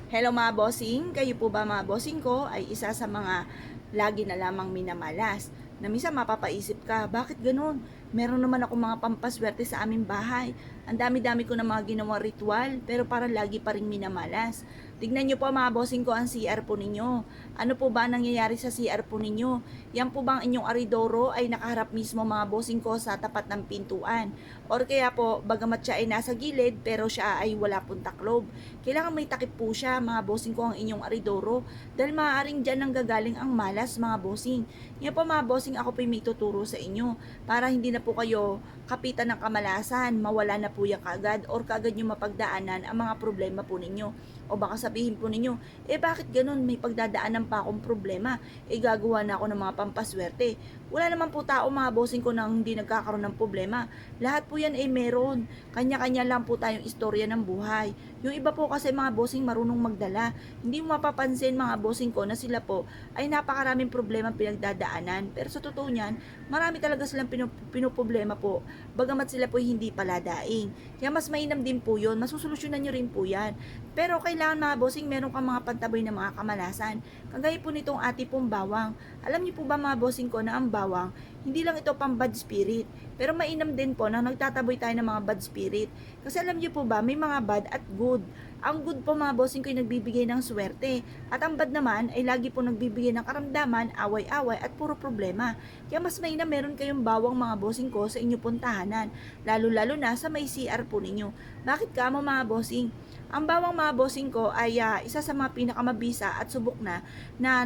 Hello mga bossing, kayo po ba mga bossing ko ay isa sa mga lagi na lamang minamalas na minsan mapapaisip ka, bakit ganun? Meron naman ako mga pampaswerte sa aming bahay. Ang dami-dami ko na mga ginawang ritual, pero parang lagi pa rin minamalas. Tignan nyo po mga bossing ko ang CR po ninyo. Ano po ba nangyayari sa CR po ninyo? Yan po bang inyong aridoro ay nakaharap mismo mga bossing ko sa tapat ng pintuan? Or kaya po, bagamat siya ay nasa gilid, pero siya ay wala pong taklob. Kailangan may takip po siya mga bossing ko ang inyong aridoro dahil maaaring dyan nanggagaling ang malas mga bossing. Yan po mga bossing, ako po may tuturo sa inyo para hindi na po kayo kapitan ng kamalasan, mawala na po yan kaagad or kaagad nyo mapagdaanan ang mga problema po ninyo. O baka sabihin po ninyo, bakit ganun, may pagdadaanan pa akong problema, gagawa na ako ng mga pampaswerte. Wala naman po tao mga bossing ko nang hindi nagkakaroon ng problema. Lahat po yan ay meron. Kanya-kanya lang po tayong istorya ng buhay. Yung iba po kasi mga bossing marunong magdala. Hindi mo mapapansin mga bossing ko na sila po ay napakaraming problema pinagdadaanan. Pero sa totoo niyan, marami talaga silang pinoproblema po. Bagamat sila po hindi pala daing. Kaya mas mainam din po yun. Masusolusyonan nyo rin po yan. Pero kailangan mga bossing, meron kang mga pantabay na mga kamalasan. Kagaya po nitong ati pong bawang. Alam niyo po ba mga bossing ko na ang bawang, hindi lang ito pang bad spirit. Pero mainam din po na nagtataboy tayo ng mga bad spirit. Kasi alam niyo po ba, may mga bad at good. Ang good po mga bossing ko ay nagbibigay ng swerte. At ang bad naman ay lagi po nagbibigay ng karamdaman, away-away at puro problema. Kaya mas mainam meron kayong bawang mga bossing ko sa inyo pong tahanan. Lalo-lalo na sa may CR po ninyo. Bakit ka mo mga bossing? Ang bawang mga bossing ko ay isa sa mga pinakamabisa at subok na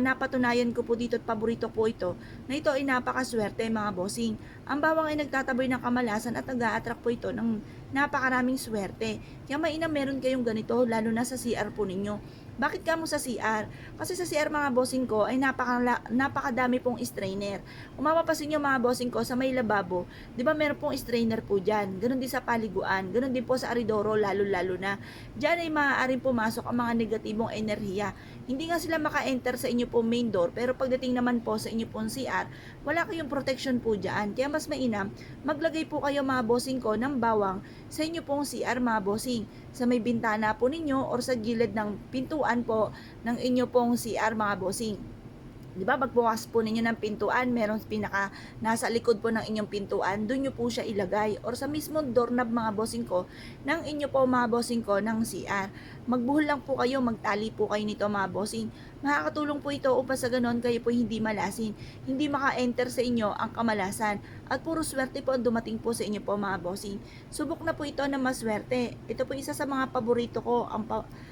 napatunayan ko po dito at paborito po ito na ito ay napakaswerte mga bossing. Ang bawang ay nagtataboy ng kamalasan at nag-a-attract po ito ng napakaraming swerte. Kaya mainam meron kayong ganito lalo na sa CR po ninyo. Bakit ka mo sa CR? Kasi sa CR mga bossing ko ay napakadami pong strainer. Kung mapapasin nyo mga bossing ko sa may lababo, di ba meron pong strainer po dyan. Ganon din sa paliguan. Ganon din po sa aridoro lalo-lalo na. Diyan ay maaaring pumasok ang mga negatibong enerhiya. Hindi nga sila maka-enter sa inyo po main door, pero pagdating naman po sa inyo pong CR, wala kayong protection po dyan. Kaya mas mainam, maglagay po kayo mga bossing ko ng bawang sa inyo pong CR mga bossing. Sa may bintana po ninyo or sa gilid ng pintuan po ng inyo pong CR mga bossing. Di ba, pagbukas po ninyo ng pintuan, meron nasa likod po ng inyong pintuan, doon nyo po siya ilagay. Or sa mismo doorknob mga bossing ko, ng inyo po mga bossing ko ng CR. Magbuhol lang po kayo, magtali po kayo nito mga bossing. Makakatulong po ito upang sa ganon kayo po hindi malasin. Hindi maka-enter sa inyo ang kamalasan. At puro swerte po ang dumating po sa inyo po mga bossing. Subok na po ito na maswerte. Ito po isa sa mga paborito ko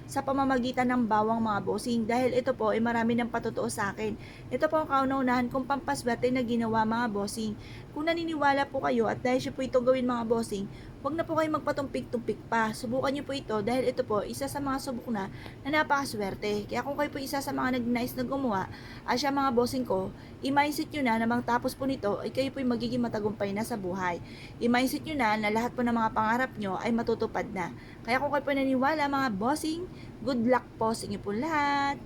sa pamamagitan ng bawang mga bossing. Dahil ito po ay marami ng patotoo sa akin. Ito po ang kauna-unahan kong pampaswerte na ginawa mga bossing. Kung naniniwala po kayo at dahil siya po ito gawin mga bossing, huwag na po kayo magpatumpik-tumpik pa. Subukan niyo po ito dahil ito po isa sa mga subok na napakaswerte. Kaya kung kayo po isa sa mga nag-nice na gumawa, siya mga bossing ko, i-mindset nyo na namang tapos po nito ay kayo po magiging matagumpay na sa buhay. I-mindset nyo na lahat po ng mga pangarap nyo ay matutupad na. Kaya kung kayo po naniniwala mga bossing, good luck po sa inyo po lahat.